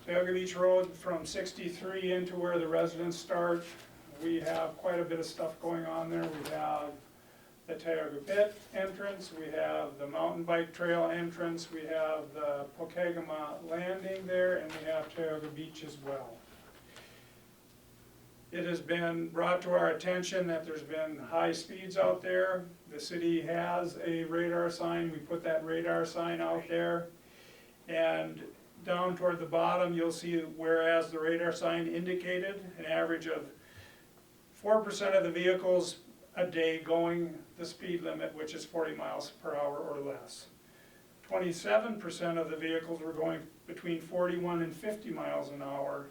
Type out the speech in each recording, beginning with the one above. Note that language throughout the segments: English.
Tioga Beach Road from 63 into where the residents start, we have quite a bit of stuff going on there. We have the Tioga Pit entrance, we have the mountain bike trail entrance, we have the Pokegama landing there, and we have Tioga Beach as well. It has been brought to our attention that there's been high speeds out there. The city has a radar sign. We put that radar sign out there. And down toward the bottom, you'll see whereas the radar sign indicated an average of 4% of the vehicles a day going the speed limit, which is 40 miles per hour or less. 27% of the vehicles were going between 41 and 50 miles an hour,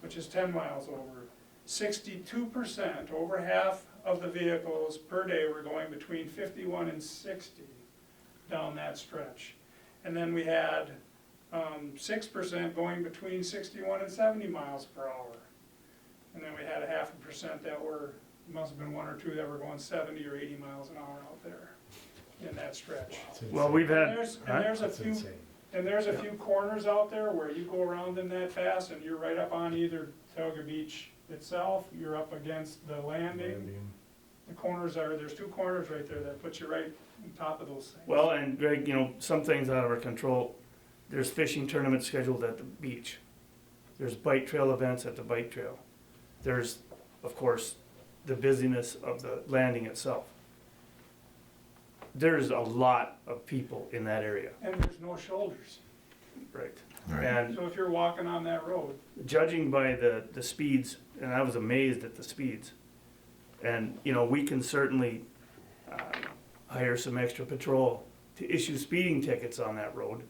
which is 10 miles over. 62%, over half of the vehicles per day were going between 51 and 60 down that stretch. And then we had 6% going between 61 and 70 miles per hour. And then we had a 0.5% that were, must have been 1 or 2 that were going 70 or 80 miles an hour out there in that stretch. Well, we've had, There's a few corners out there where you go around them that fast and you're right up on either Tioga Beach itself, you're up against the landing. The corners are, there's 2 corners right there that put you right on top of those things. well, and Greg, you know, some things out of our control. There's fishing tournaments scheduled at the beach. There's bike trail events at the bike trail. There's, of course, the busyness of the landing itself. There's a lot of people in that area. And there's no shoulders. Right. Right. And So if you're walking on that road, judging by the speeds, and I was amazed at the speeds. And, you know, we can certainly hire some extra patrol to issue speeding tickets on that road.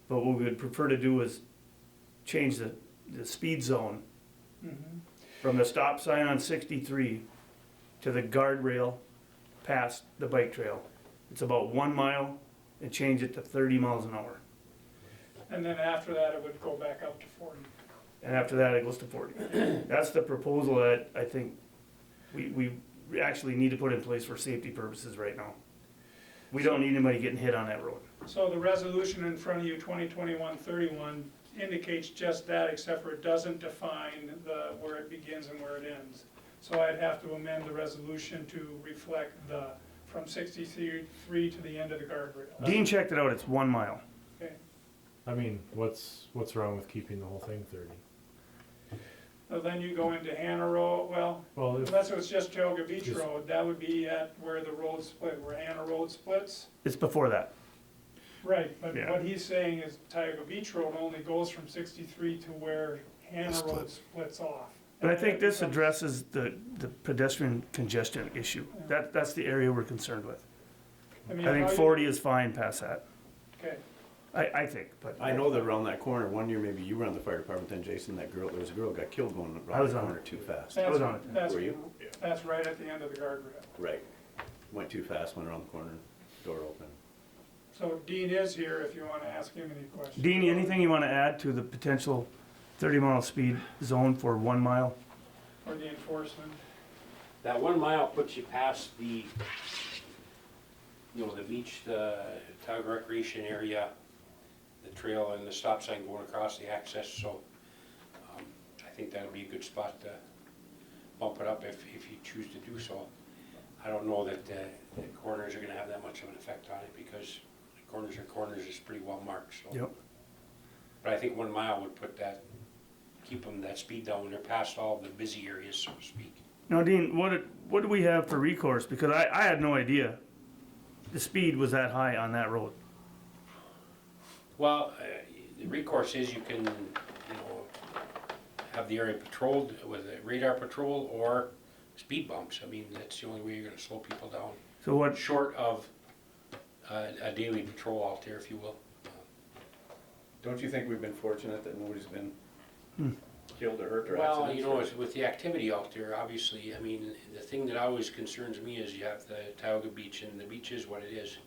But what we would prefer to do is change the speed zone from the stop sign on 63 to the guardrail past the bike trail. It's about 1 mile, and change it to 30 miles an hour. and then after that, it would go back up to 40. And after that, it goes to 40. That's the proposal that I think we actually need to put in place for safety purposes right now. We don't need anybody getting hit on that road. So the resolution in front of you, 2021-31, indicates just that, except for it doesn't define where it begins and where it ends. So I'd have to amend the resolution to reflect from 63 to the end of the guardrail. Dean checked it out, it's 1 mile. Okay. I mean, what's wrong with keeping the whole thing 30? So then you go into Hannah Road, well, Well, if, unless it was just Tioga Beach Just- Road, that would be at where the road split, where Hannah Road splits. It's before that. Right, but Yeah. what he's saying is Tioga Beach Road only goes from 63 to where Hannah Road splits off. But I think this addresses the pedestrian congestion issue. That's the area we're concerned with. I how think you- 40 is fine past that. Okay, I think, but. I know that around that corner, one year maybe you were on the fire department then, Jason, there was a girl got killed going I around was the on corner it. too fast. was on it. That's Were you? that's right at the end of the guardrail. Right. Went too fast, went around the corner, door open. So Dean is here if you want to ask him any questions. Dean, anything you want to add to the potential 30-mile speed zone for 1 mile? Or the enforcement. That 1 mile puts you past the, the beach, the Tioga Recreation Area, the trail and the stop sign going across the access, so I think that'll be a good spot to bump it up if you choose to do so. I don't know that the corners are gonna have that much of an effect on it because the corners are corners, it's pretty well marked, so. Yep. But I think 1 mile would put that, keep them that speed down when they're past all the busy areas, so to speak. Now, Dean, what do we have for recourse? Because I had no idea the speed was that high on that road. Well, the recourse is you can, have the area patrolled with a radar patrol or speed bumps. I mean, that's the only way you're gonna slow people down, So what, short of a daily patrol out there, if you will. Don't you think we've been fortunate that nobody's been killed or hurt or Well, accidents? with the activity out there, obviously, I mean, the thing that always concerns me is you have the Tioga Beach, and the beach is what it is.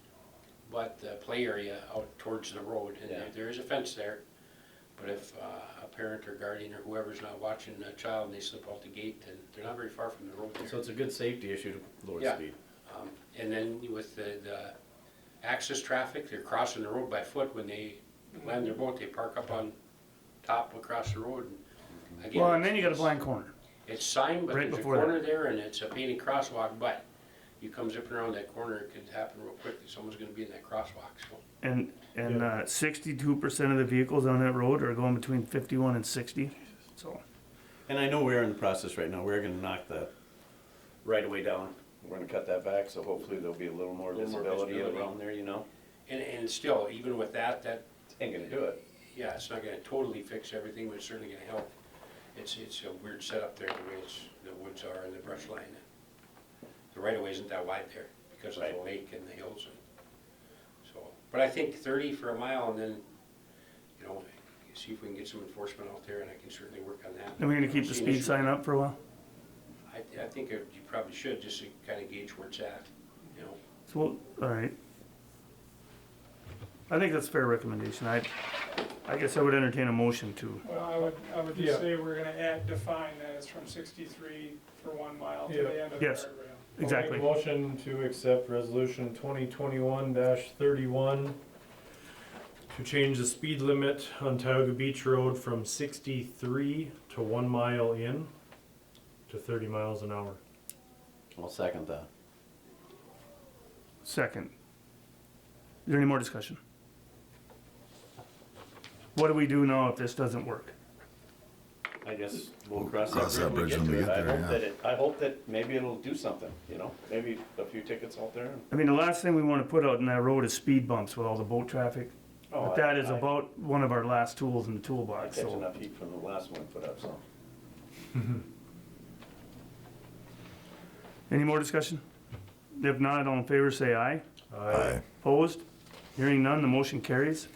But the play area out towards the road, and Yeah. there is a fence there. But if a parent or guardian or whoever's not watching a child and they slip out the gate, then they're not very far from the road there. So it's a good safety issue to lower Yeah. speed. And then with the access traffic, they're crossing the road by foot. When they land their boat, they park up on top top across the road. Again, Well, and then you got a it's- blind corner. It's signed, but Right there's a before that. corner there and it's a painted crosswalk, but you come zipping around that corner, it could happen real quick, someone's gonna be in that crosswalk, so. And 62% of the vehicles on that road are going between 51 and 60. So And I know we're in the process right now, we're gonna knock the right of way down. We're gonna cut that back, so hopefully there'll be a little more visibility around there, you know? And still, even with that, Ain't gonna do it. yeah, it's not gonna totally fix everything, but it's certainly gonna help. It's a weird setup there, the way the woods are and the brush line. The right of way isn't that wide there because of the Right. lake and the hills and so. But I think 30 for a mile and then, you know, see if we can get some enforcement out there and I can certainly work on that. are we going to keep the See an speed issue. sign up for a while? I think you probably should, just to kind of gauge where it's at, you know. So, all right. I think that's a fair recommendation. I guess I would entertain a motion to. Well, I would Yeah. just say we're gonna define that it's from 63 for 1 mile to Yeah. the end of the Yes. guardrail. Exactly. I'll make a motion to accept resolution 2021-31 to change the speed limit on Tioga Beach Road from 63 to 1 mile in to 30 miles an hour. I'll second that. Second. Is there any more discussion? What do we do now if this doesn't work? I guess we'll cross Cross that that bridge when we get to it. there, I hope that maybe it'll do something, you know? Maybe a few tickets out there. I mean, the last thing we want to put out in that road is speed bumps with all the boat traffic. Oh, But that is about one of our last tools in the I toolbox, catch so. enough heat from the last one put up, so. Any more discussion? If not, all in favor say aye. Aye. Opposed? Hearing none, the motion carries.